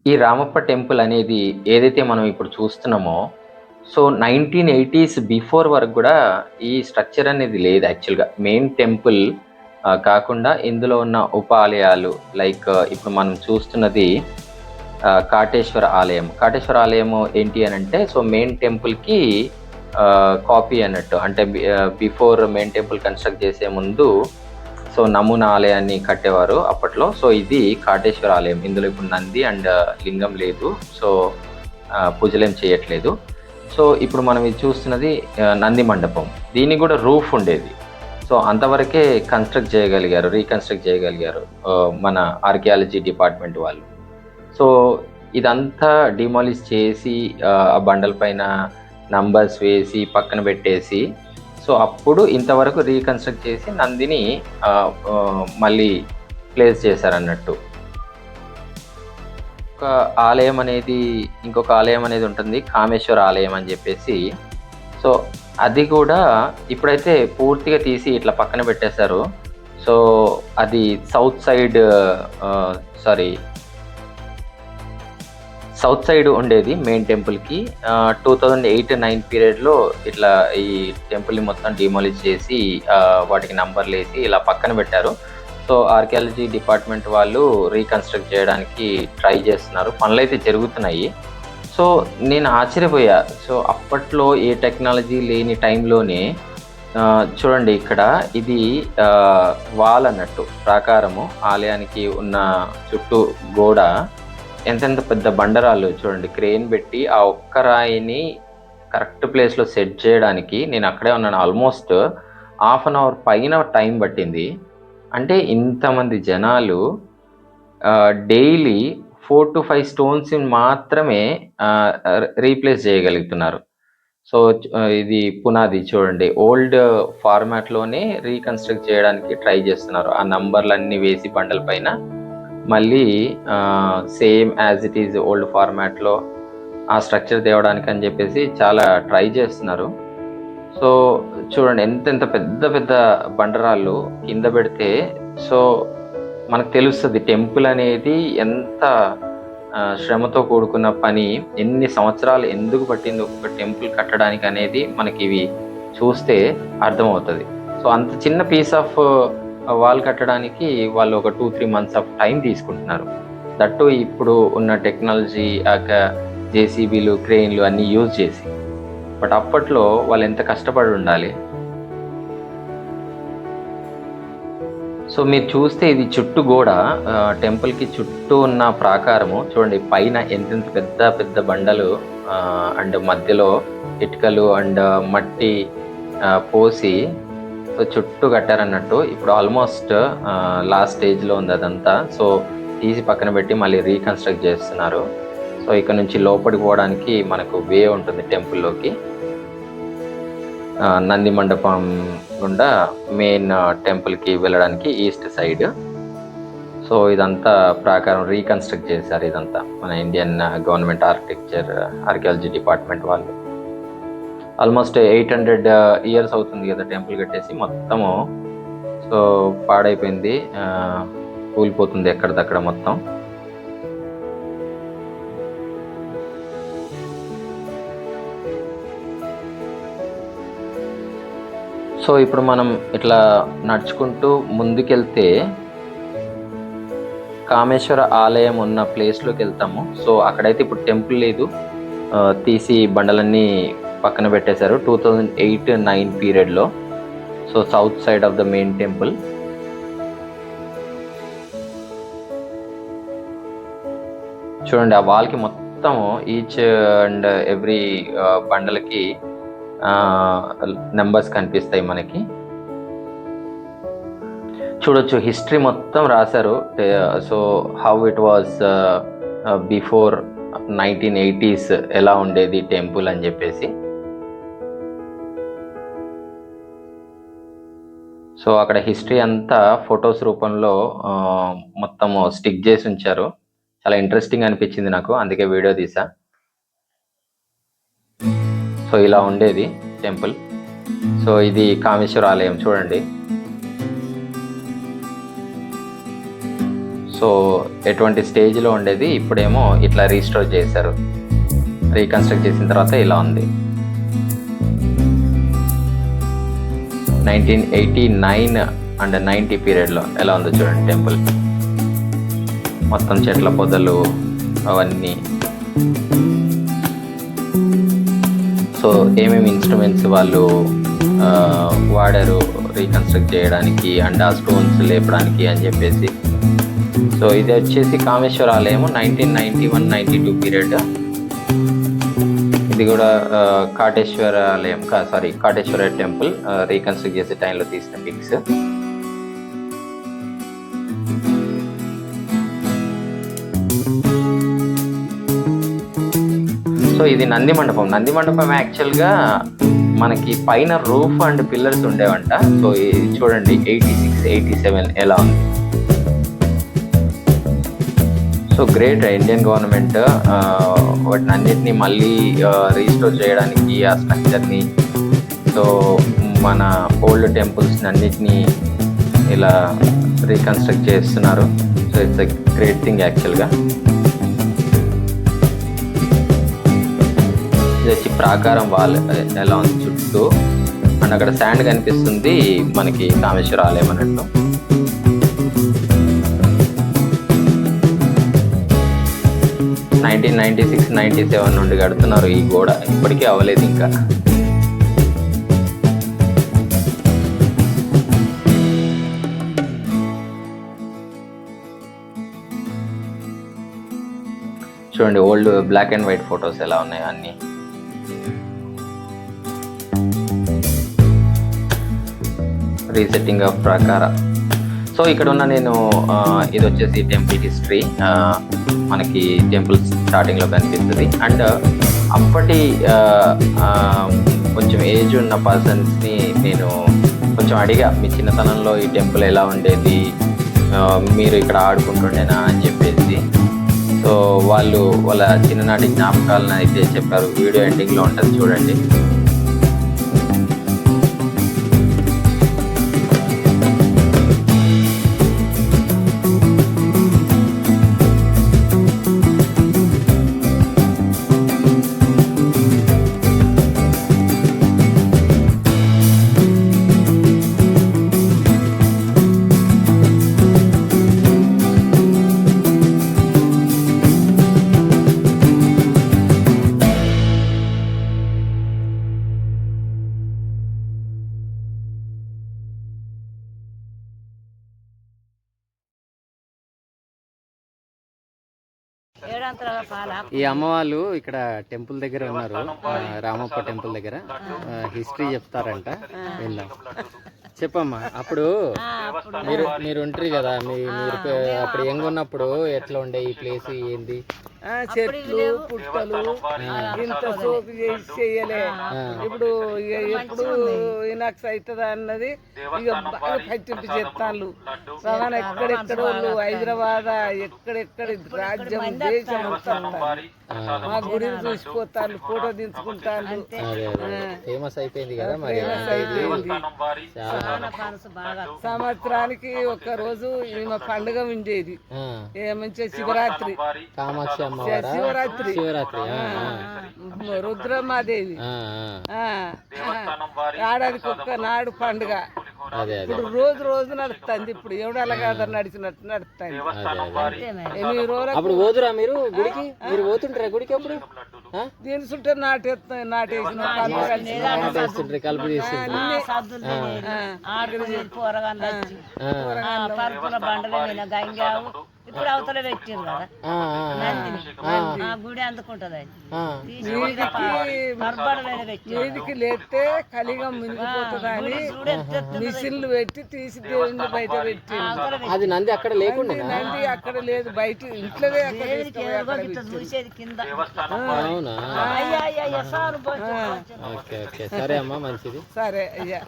ఈ రామప్ప టెంపుల్ అనేది ఏదైతే మనం ఇప్పుడు చూస్తున్నామో, సో 1980స్ బిఫోర్ వరకు గూడా ఈ స్ట్రక్చర్ అనేది లేదు యాక్చువల్‌గా. మెయిన్ టెంపుల్ కాకుండా ఇందులో ఉన్న ఉప ఆలయాలు లైక్ ఇప్పుడు మనం చూస్తున్నది కాటేశ్వర ఆలయం. కాటేశ్వర ఆలయము ఏంటి అనంటే సో మెయిన్ టెంపుల్‌కి కాపీ అన్నట్టు. అంటే బిఫోర్ మెయిన్ టెంపుల్ కన్‌స్ట్రక్ట్ చేసే ముందు సో నమూనా ఆలయాన్ని కట్టేవారు అప్పట్లో. సో ఇది కాటేశ్వర ఆలయం. ఇందులో ఇప్పుడు నంది అండ్ లింగం లేదు. సో పూజలేం చేయట్లేదు. సో ఇప్పుడు మనం ఇది చూస్తున్నది నంది మండపం. దీనికి గూడా రూఫ్ ఉండేది. సో అంతవరకే కన్‌స్ట్రక్ట్ చేయగలిగారు. రీకన్‌స్ట్రక్ట్ చేయగలిగారు మన ఆర్కియాలజీ డిపార్ట్‌మెంట్ వాళ్ళు. సో ఇదంతా డిమాలిష్ చేసి ఆ బండల పైన నంబర్స్ వేసి పక్కన పెట్టేసి సో అప్పుడు ఇంతవరకు రీకన్‌స్ట్రక్ట్ చేసి నందిని మళ్ళీ ప్లేస్ చేశారన్నట్టు. ఇంకొక ఆలయం అనేది ఉంటుంది. కామేశ్వర ఆలయం అని జెప్పేసి. సో అది గూడా ఇప్పుడైతే పూర్తిగా తీసి ఇట్లా పక్కన పెట్టేశారు. సో అది south side sorry south side ఉండేది మెయిన్ టెంపుల్‌కి. 2008-9 పీరియడ్‌లో ఇట్లా ఈ టెంపుల్‌ని మొత్తం డిమాలిష్ చేసి వాటికి నంబర్‌లేసి ఇలా పక్కన పెట్టారు. సో ఆర్కియాలజీ డిపార్ట్‌మెంట్ వాళ్ళు రీకన్‌స్ట్రక్ట్ చేయడానికి ట్రై చేస్తున్నారు. పనులైతే జరుగుతున్నాయి. సో నేను ఆశ్చర్యపోయా. సో అప్పట్లో ఏ టెక్నాలజీ లేని టైంలోనే చూడండి ఇక్కడ ఇది వాల్ అన్నట్టు ప్రాకారము ఆలయానికి ఉన్న చుట్టూ గోడ ఎంతెంత పెద్ద బండరాళ్ళు చూడండి. క్రేన్ పెట్టి ఆ ఒక్క రాయిని కరెక్ట్ ప్లేస్‌లో సెట్ చేయడానికి నేను అక్కడే ఉన్నాను. ఆల్మోస్ట్ హాఫ్ అన్ అవర్ పైన టైం పట్టింది. అంటే ఇంతమంది జనాలు డైలీ 4-5 స్టోన్స్‌ని మాత్రమే రీప్లేస్ చేయగలుగుతున్నారు. సో ఇది పునాది చూడండి. ఓల్డ్ ఫార్మాట్‌లోనే రీకన్‌స్ట్రక్ట్ చేయడానికి ట్రై చేస్తున్నారు. ఆ నంబర్‌లన్నీ వేసి బండల పైన మళ్ళీ same as it is old ఫార్మాట్‌లో ఆ స్ట్రక్చర్ తేవడానికి అని చెప్పేసి చాలా ట్రై చేస్తున్నారు. సో చూడండి ఎంతెంత పెద్ద పెద్ద బండరాళ్ళు కింద పెడితే సో మనకు తెలుస్తది టెంపుల్ అనేది ఎంత శ్రమతో కూడుకున్న పని, ఎన్ని సంవత్సరాలు ఎందుకు పట్టింది ఒక్కొక్క టెంపుల్ కట్టడానికి అనేది మనకి ఇవి చూస్తే అర్థమవుతది. సో అంత చిన్న పీస్ ఆఫ్ వాల్ కట్టడానికి వాళ్ళు ఒక 2-3 మంత్స్ ఆఫ్ టైం తీసుకుంటున్నారు. దట్ టూ ఇప్పుడు ఉన్న టెక్నాలజీ జేసీబీలు, క్రేన్‌లు అన్నీ యూజ్ చేసి. బట్ అప్పట్లో వాళ్ళు ఎంత కష్టపడి ఉండాలి. సో మీరు చూస్తే ఇది చుట్టూ గోడ టెంపుల్‌కి చుట్టూ ఉన్న ప్రాకారము చూడండి పైన ఎంతెంత పెద్ద పెద్ద బండలు అండ్ మధ్యలో ఇటుకలు అండ్ మట్టి పోసి సో చుట్టూ కట్టారన్నట్టు. ఇప్పుడు ఆల్మోస్ట్ లాస్ట్ స్టేజ్‌లో ఉంది అదంతా. సో తీసి పక్కన పెట్టి మళ్ళీ రీకన్‌స్ట్రక్ట్ చేస్తున్నారు. సో ఇక్కడ నుంచి లోపలికి పోవడానికి మనకు వే ఉంటుంది టెంపుల్‌లోకి. నంది మండపం గుండా మెయిన్ టెంపుల్‌కి వెళ్ళడానికి ఈస్ట్ సైడ్. సో ఇదంతా ప్రాకారం రీకన్‌స్ట్రక్ట్ చేశారు ఇదంతా. మన ఇండియన్ గవర్నమెంట్ ఆర్కియాలజీ డిపార్ట్మెంట్ వాళ్ళు. ఆల్మోస్ట్ 800 ఇయర్స్ అవుతుంది కదా టెంపుల్ కట్టేసి. మొత్తము సో పాడైపోయింది. కూలిపోతుంది ఎక్కడిదక్కడ మొత్తం. సో ఇప్పుడు మనం ఇట్లా నడుచుకుంటూ ముందుకెళ్తే కామేశ్వర ఆలయం ఉన్న ప్లేస్‌లోకి వెళ్తాము. సో అక్కడైతే ఇప్పుడు టెంపుల్ లేదు. తీసి బండలన్నీ పక్కన పెట్టేశారు 2008-9 పీరియడ్‌లో. So south side of the main temple. చూడండి ఆ వాల్‌కి మొత్తం ఈచ్ అండ్ ఎవ్రీ బండలకి నంబర్స్ కనిపిస్తాయి మనకి. చూడొచ్చు హిస్టరీ మొత్తం రాశారు. So how it was before 1980s ఎలా ఉండేది టెంపుల్ అని చెప్పేసి. సో అక్కడ హిస్టరీ అంతా ఫొటోస్ రూపంలో మొత్తం స్టిక్ చేసి ఉంచారు. చాలా ఇంట్రెస్టింగ్ అనిపించింది నాకు. అందుకే వీడియో తీసా. సో ఇలా ఉండేది టెంపుల్. సో ఇది కామేశ్వర ఆలయం చూడండి. సో ఎటువంటి స్టేజ్లో ఉండేది ఇప్పుడేమో ఇట్లా రీస్టోర్ చేశారు. రీకన్స్ట్రక్ట్ చేసిన తర్వాత ఇలా ఉంది. 1989 అండ్ 90 పీరియడ్లో ఎలా ఉందో చూడండి టెంపుల్. మొత్తం చెట్ల పొదలు అవన్నీ. సో ఏమేమి ఇన్స్ట్రుమెంట్స్ వాళ్ళు వాడారు రీకన్స్ట్రక్ట్ చేయడానికి అండ్ ఆ స్టోన్స్ లేపడానికి అని చెప్పేసి. సో ఇది వచ్చేసి కామేశ్వర ఆలయం 1991-92 పీరియడ్. ఇది కూడా కాటేశ్వర ఆలయం కాటేశ్వర టెంపుల్ రీకన్స్ట్రక్ట్ చేసే టైంలో తీసిన పిక్స్. సో ఇది నంది మండపం యాక్చువల్గా మనకి పైన రూఫ్ అండ్ పిల్లర్స్ ఉండేవంట. సో ఇది చూడండి 86-87 ఎలా ఉంది. సో గ్రేట్ ఇండియన్ గవర్నమెంట్ వాటిని అన్నిటినీ మళ్ళీ రీస్టోర్ చేయడానికి ఆ స్ట్రక్చర్ని, సో మన ఓల్డ్ టెంపుల్స్ని అన్నిటినీ ఇలా రీకన్స్ట్రక్ట్ చేస్తున్నారు. So it's a great thing యాక్చువల్గా. ఇది వచ్చి ప్రాకారం వాల్ ఎలా ఉంది చుట్టూ, అండ్ అక్కడ శాండ్ కనిపిస్తుంది మనకి కామేశ్వర ఆలయం అన్నట్టు. నైన్టీన్ 96-97 నుండి కడుతున్నారు ఈ గోడ, ఇప్పటికీ అవ్వలేదు ఇంకా. చూడండి old black and white photos ఎలా ఉన్నాయి అన్నీ. Resetting of ప్రాకార. సో ఇక్కడ ఉన్న నేను ఇది వచ్చేసి టెంపుల్ హిస్టరీ. మనకి టెంపుల్ స్టార్టింగ్లో కనిపిస్తుంది. అండ్ అప్పటి కొంచెం ఏజ్ ఉన్న పర్సన్స్ని నేను కొంచెం అడిగా, మీ చిన్నతనంలో ఈ టెంపుల్ ఎలా ఉండేది, మీరు ఇక్కడ ఆడుకుంటుండేనా అని చెప్పేసి. సో వాళ్ళు వాళ్ళ చిన్ననాటి జ్ఞాపకాలను అయితే చెప్పారు. వీడియో ఎండింగ్లో ఉంటుంది చూడండి. ఈ అమ్మ వాళ్ళు ఇక్కడ టెంపుల్ దగ్గర ఉన్నారు, రామప్ప టెంపుల్ దగ్గర. హిస్టరీ చెప్తారంట, విందాం. చెప్పమ్మా, అప్పుడు మీరు ఉంటారు కదా, మీరు అప్పుడు ఉన్నప్పుడు ఎట్లా ఉండే ఈ ప్లేస్, ఏంది? చెట్లు పుట్టలు ఇంత సోపు చేసి చెయ్యలే. ఇప్పుడు ఎప్పుడు ఇనాక్స్ అవుతుందా అన్నది ఇక బాగా పట్టింపు చేస్తాను. సమాన ఎక్కడెక్కడ వాళ్ళు హైదరాబాద్ ఎక్కడెక్కడ రాజ్యం దేశం మా గుడిని చూసిపోతాను, ఫోటో దించుకుంటాను. ఫేమస్ అయిపోయింది కదా మరి. సంవత్సరానికి ఒక రోజు ఈమె పండుగ ఉండేది, మంచిగా శివరాత్రి. కామాక్షి శివరాత్రి రుద్రమాదేవి ఏడాదికి ఒక్క నాడు పండుగ. ఇప్పుడు రోజు నడుస్తుంది. ఇప్పుడు ఎవడాల కాదు నడిచినట్టు నడుస్తుంది. 8 రోజులు. అప్పుడు పోదురా మీరు గుడికి? మీరు పోతుంటారా గుడికి? అప్పుడు దీనిసుంటే నాటేసిన కలుపు ఇప్పుడు అవతల పెట్టారు కదా గుడి అందుకుంటది. వీధికి లేస్తే కలిగా మునిగిపోతుందని మిషన్లు పెట్టి తీసి దేవుడిని బయట పెట్టి. అది నంది అక్కడ లేకుండా, నంది అక్కడ లేదు, బయట ఇంట్లోనే చూసేది కింద. అవునా? సరే అమ్మా, మంచిది. సరే అయ్యా.